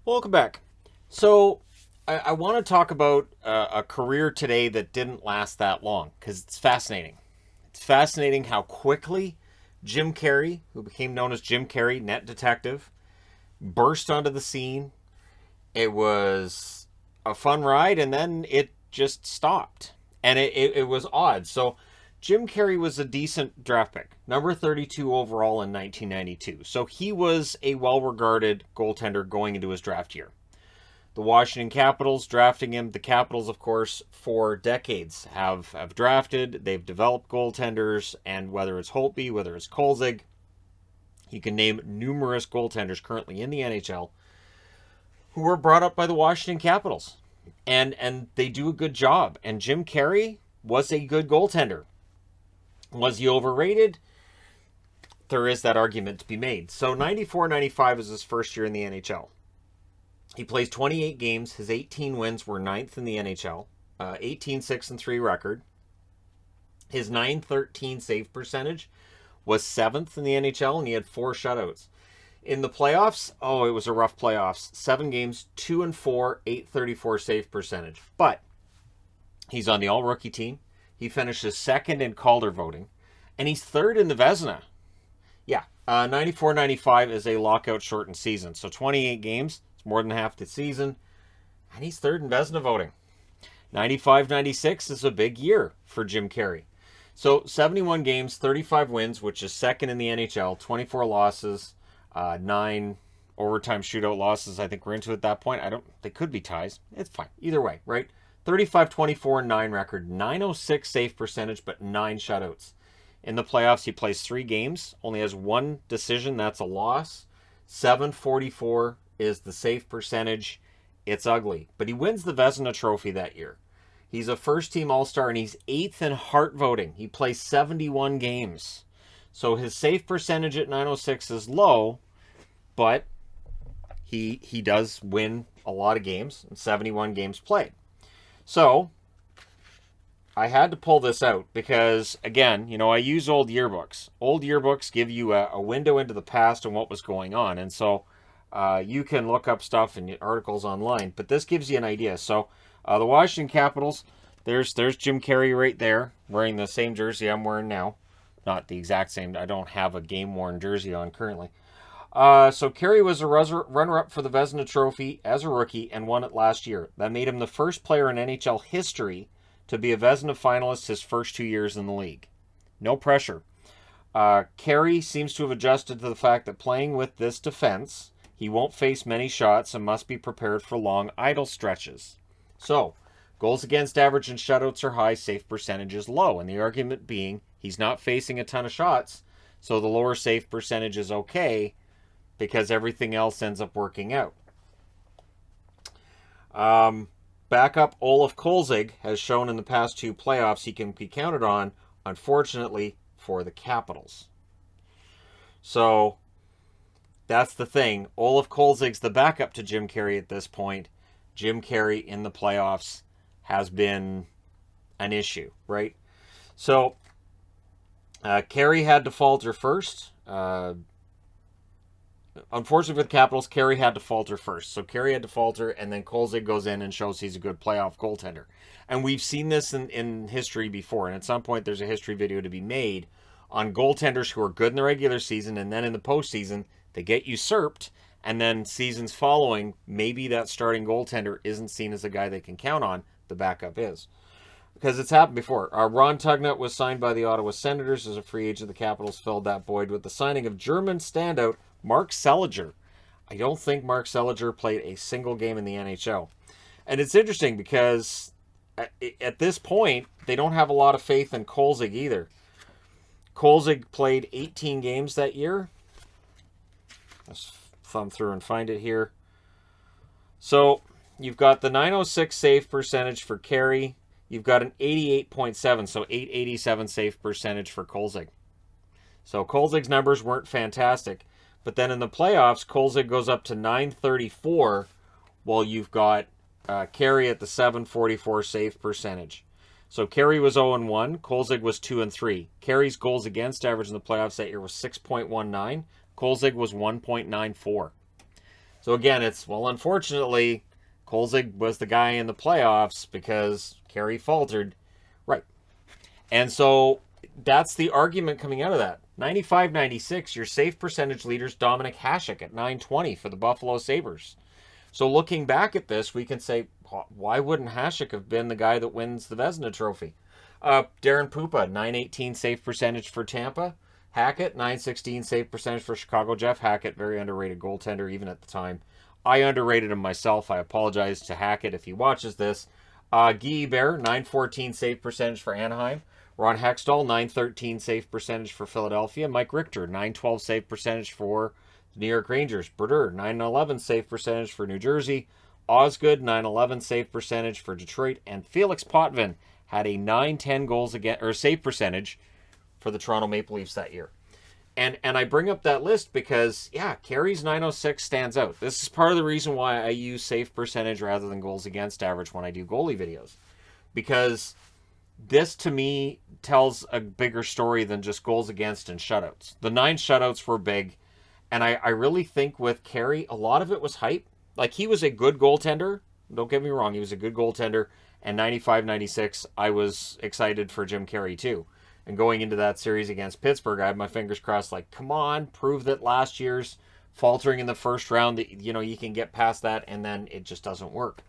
Welcome back. So, I want to talk about a career today that didn't last that long because it's fascinating. It's fascinating how quickly Jim Carey, who became known as Jim Carey, net detective, burst onto the scene. It was a fun ride, and then it just stopped. And it was odd. So, Jim Carey was a decent draft pick, number 32 overall in 1992. So, he was a well regarded goaltender going into his draft year. The Washington Capitals drafting him. The Capitals, of course, for decades have drafted. They've developed goaltenders, and whether it's Holtby, whether it's Kolzig, you can name numerous goaltenders currently in the NHL who were brought up by the Washington Capitals. And they do a good job. And Jim Carey was a good goaltender. Was he overrated? There is that argument to be made. So 94-95 is his first year in the NHL. He plays 28 games. His 18 wins were ninth in the NHL. 18-6-3 record. His .913 save percentage was seventh in the NHL, and he had 4 shutouts. In the playoffs, it was a rough playoffs. 7 games, 2-4, .834 save percentage. But he's on the all-rookie team. He finishes second in Calder voting, and he's third in the Vezina. Yeah, 94-95 is a lockout-shortened season, so 28 games. More than half the season, and he's third in Vezina voting. 95-96 is a big year for Jim Carey. So 71 games, 35 wins, which is second in the NHL, 24 losses, 9 overtime shootout losses. I think we're into it at that point. They could be ties. It's fine. Either way, right? 35-24-9 record, .906 save percentage, but 9 shutouts. In the playoffs, he plays 3 games, only has 1 decision. That's a loss. .744 is the save percentage. It's ugly. But he wins the Vezina Trophy that year. He's a first-team All-Star, and he's 8th in Hart voting. He plays 71 games. So his save percentage at .906 is low, but he does win a lot of games, and 71 games played. So I had to pull this out because, again, I use old yearbooks. Old yearbooks give you a window into the past and what was going on. And so you can look up stuff and articles online, but this gives you an idea. So the Washington Capitals, there's Jim Carey right there, wearing the same jersey I'm wearing now. Not the exact same. I don't have a game-worn jersey on currently. So Carey was a runner-up for the Vezina Trophy as a rookie and won it last year. That made him the first player in NHL history to be a Vezina finalist his first 2 years in the league. No pressure. Carey seems to have adjusted to the fact that playing with this defense, he won't face many shots and must be prepared for long idle stretches. So, goals against average and shutouts are high, save percentage is low. And the argument being, he's not facing a ton of shots, so the lower save percentage is okay because everything else ends up working out. Backup Olaf Kolzig has shown in the past 2 playoffs he can be counted on, unfortunately, for the Capitals. So, that's the thing. Olaf Kolzig's the backup to Jim Carey at this point. Jim Carey in the playoffs has been an issue, right? So, Carey had to falter first. Unfortunately for the Capitals, Carey had to falter first. So Carey had to falter, and then Kolzig goes in and shows he's a good playoff goaltender. And we've seen this in history before. And at some point, there's a history video to be made on goaltenders who are good in the regular season, and then in the postseason, they get usurped. And then seasons following, maybe that starting goaltender isn't seen as a guy they can count on. The backup is. Because it's happened before. Ron Tugnut was signed by the Ottawa Senators as a free agent. The Capitals filled that void with the signing of German standout Mark Seliger. I don't think Mark Seliger played a single game in the NHL. And it's interesting because at this point, they don't have a lot of faith in Kolzig either. Kolzig played 18 games that year. Let's thumb through and find it here. So you've got the .906 save percentage for Carey. You've got an 88.7, so .887 save percentage for Kolzig. So Kolzig's numbers weren't fantastic. But then in the playoffs, Kolzig goes up to .934, while you've got Carey at the .744 save percentage. So Carey was 0-1, Kolzig was 2-3. Carey's goals against average in the playoffs that year was 6.19. Kolzig was 1.94. So again, it's, well, unfortunately, Kolzig was the guy in the playoffs because Carey faltered. Right. And so that's the argument coming out of that. 95-96, your save percentage leader's Dominic Hasek at 920 for the Buffalo Sabres. So looking back at this, we can say, why wouldn't Hasek have been the guy that wins the Vezina Trophy? Darren Pupa, 918 save percentage for Tampa. Hackett, 916 save percentage for Chicago. Jeff Hackett, very underrated goaltender even at the time. I underrated him myself. I apologize to Hackett if he watches this. Guy Bear, 914 save percentage for Anaheim. Ron Hextall, 913 save percentage for Philadelphia. Mike Richter, 912 save percentage for the New York Rangers. Brodeur, 911 save percentage for New Jersey. Osgood, 911 save percentage for Detroit. And Felix Potvin had a 910 goals against, or save percentage for the Toronto Maple Leafs that year. And I bring up that list because, yeah, Carey's 906 stands out. This is part of the reason why I use save percentage rather than goals against average when I do goalie videos. Because this, to me, tells a bigger story than just goals against and shutouts. The 9 shutouts were big, and I really think with Carey, a lot of it was hype. Like, he was a good goaltender. Don't get me wrong, he was a good goaltender. And 95-96, I was excited for Jim Carey, too. And going into that series against Pittsburgh, I had my fingers crossed, like, come on, prove that last year's faltering in the first round, that, you know, you can get past that, and then it just doesn't work.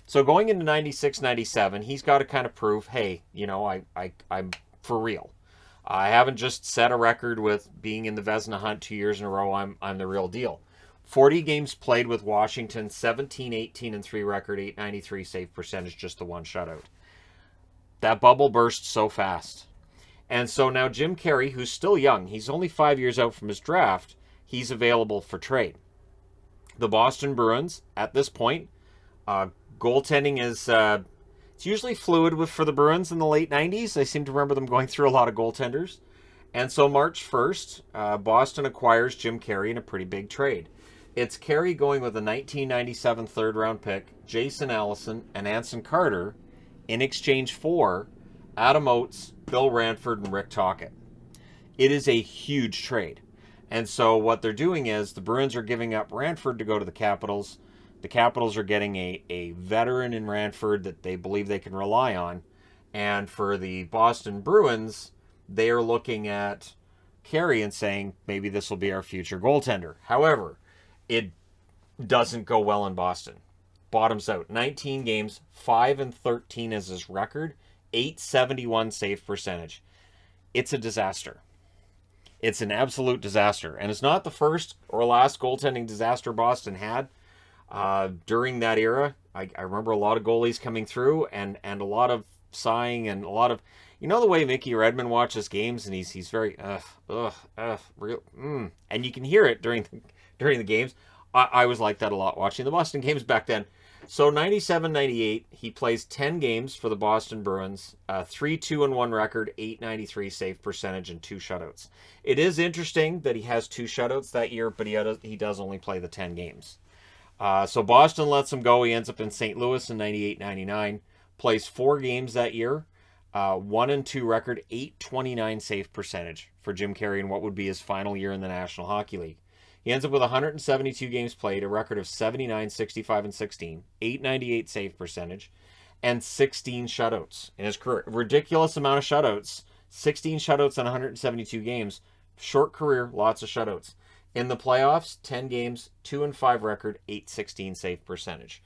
So going into 96-97, he's got to kind of prove, hey, you know, I'm for real. I haven't just set a record with being in the Vezina hunt 2 years in a row. I'm the real deal. 40 games played with Washington, 17-18-3 record, 893 save percentage, just the one shutout. That bubble burst so fast. And so now Jim Carey, who's still young, he's only 5 years out from his draft, he's available for trade. The Boston Bruins, at this point, goaltending is, it's usually fluid for the Bruins in the late 90s. I seem to remember them going through a lot of goaltenders. And so March 1st, Boston acquires Jim Carey in a pretty big trade. It's Carey going with a 1997 third-round pick, Jason Allison, and Anson Carter in exchange for Adam Oates, Bill Ranford, and Rick Tocchet. It is a huge trade. And so what they're doing is the Bruins are giving up Ranford to go to the Capitals. The Capitals are getting a veteran in Ranford that they believe they can rely on. And for the Boston Bruins, they are looking at Carey and saying, maybe this will be our future goaltender. However, it doesn't go well in Boston. Bottoms out. 19 games, 5-13 is his record, 871 save percentage. It's a disaster. It's an absolute disaster. And it's not the first or last goaltending disaster Boston had. During that era, I remember a lot of goalies coming through and a lot of sighing and a lot of, you know, the way Mickey Redmond watches games and he's very real, and you can hear it during the games. I was like that a lot watching the Boston games back then. So 97-98, he plays 10 games for the Boston Bruins, 3-2-1 record, 893 save percentage, and 2 shutouts. It is interesting that he has 2 shutouts that year, but he does only play the 10 games. So Boston lets him go. He ends up in St. Louis in 98-99, plays 4 games that year, 1-2 record, 829 save percentage for Jim Carey in what would be his final year in the National Hockey League. He ends up with 172 games played, a record of 79, 65, and 16, 898 save percentage, and 16 shutouts in his career. Ridiculous amount of shutouts. 16 shutouts in 172 games. Short career, lots of shutouts. In the playoffs, 10 games, 2-5 record, 816 save percentage.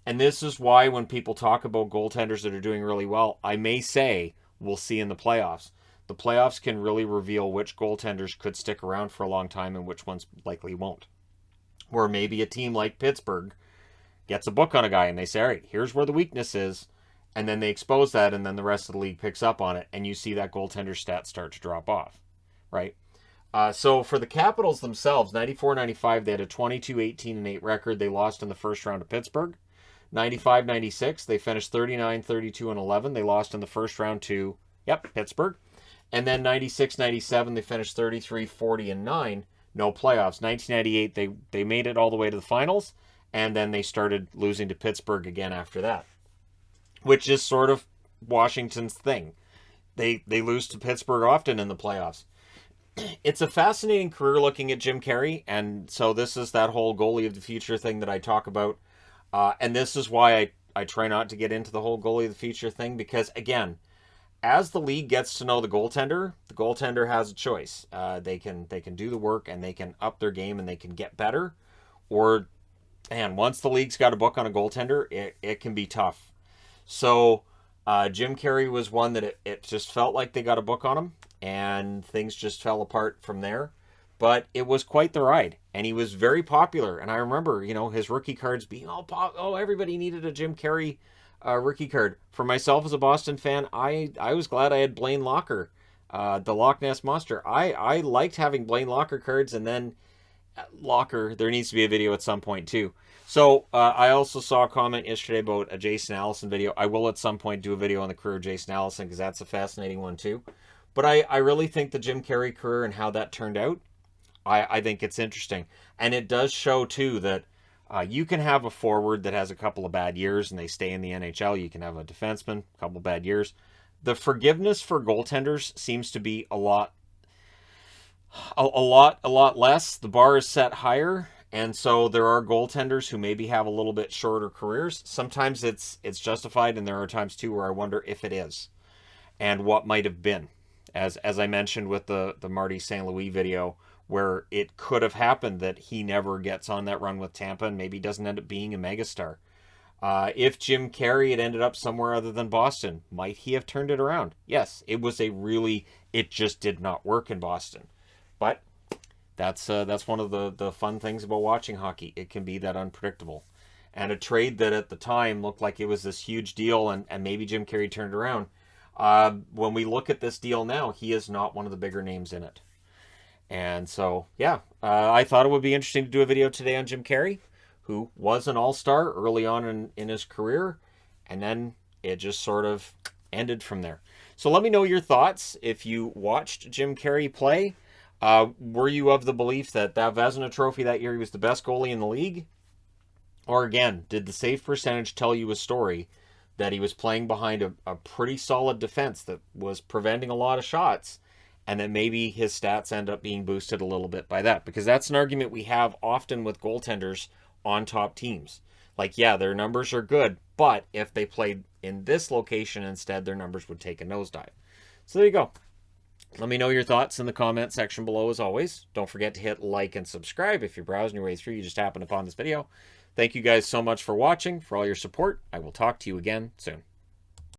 And this is why when people talk about goaltenders that are doing really well, I may say we'll see in the playoffs. The playoffs can really reveal which goaltenders could stick around for a long time and which ones likely won't. Or maybe a team like Pittsburgh gets a book on a guy and they say, all right, here's where the weakness is. And then they expose that and then the rest of the league picks up on it. And you see that goaltender stats start to drop off, right? So for the Capitals themselves, 94-95, they had a 22-18-8 record. They lost in the first round to Pittsburgh. 95-96, they finished 39-32-11. They lost in the first round to, Pittsburgh. And then 96-97, they finished 33-40-9. No playoffs. 1998, they made it all the way to the finals. And then they started losing to Pittsburgh again after that. Which is sort of Washington's thing. They lose to Pittsburgh often in the playoffs. it's a fascinating career looking at Jim Carey, and so this is that whole goalie of the future thing that I talk about, and this is why I try not to get into the whole goalie of the future thing, because again, as the league gets to know the goaltender has a choice. They can do the work and they can up their game and they can get better, or and once the league's got a book on a goaltender, it can be tough. So Jim Carey was one that it just felt like they got a book on him, and things just fell apart from there. But it was quite the ride, and he was very popular. And I remember, his rookie cards being all everybody needed a Jim Carey rookie card. For myself as a Boston fan, I was glad I had Blaine Locker, the Loch Ness Monster. I liked having Blaine Locker cards, and then Locker, there needs to be a video at some point too. So I also saw a comment yesterday about a Jason Allison video. I will at some point do a video on the career of Jason Allison, because that's a fascinating one too. But I really think the Jim Carey career and how that turned out, I think it's interesting. And it does show too that you can have a forward that has a couple of bad years and they stay in the NHL. You can have a defenseman, a couple of bad years. The forgiveness for goaltenders seems to be a lot less. The bar is set higher, and so there are goaltenders who maybe have a little bit shorter careers. Sometimes it's justified, and there are times too where I wonder if it is, and what might have been. As I mentioned with the Marty St. Louis video, where it could have happened that he never gets on that run with Tampa and maybe doesn't end up being a megastar. If Jim Carey had ended up somewhere other than Boston, might he have turned it around? Yes, it just did not work in Boston. But that's one of the fun things about watching hockey. It can be that unpredictable. And a trade that at the time looked like it was this huge deal, and maybe Jim Carey turned around. When we look at this deal now, he is not one of the bigger names in it. And so, yeah, I thought it would be interesting to do a video today on Jim Carey, who was an all-star early on in his career, and then it just sort of ended from there. So let me know your thoughts if you watched Jim Carey play. Were you of the belief that Vezina Trophy that year he was the best goalie in the league? Or again, did the save percentage tell you a story that he was playing behind a pretty solid defense that was preventing a lot of shots, and that maybe his stats end up being boosted a little bit by that? Because that's an argument we have often with goaltenders on top teams. Like, yeah, their numbers are good, but if they played in this location instead, their numbers would take a nosedive. So there you go. Let me know your thoughts in the comment section below as always. Don't forget to hit like and subscribe if you're browsing your way through. You just happened upon this video. Thank you guys so much for watching, for all your support. I will talk to you again soon.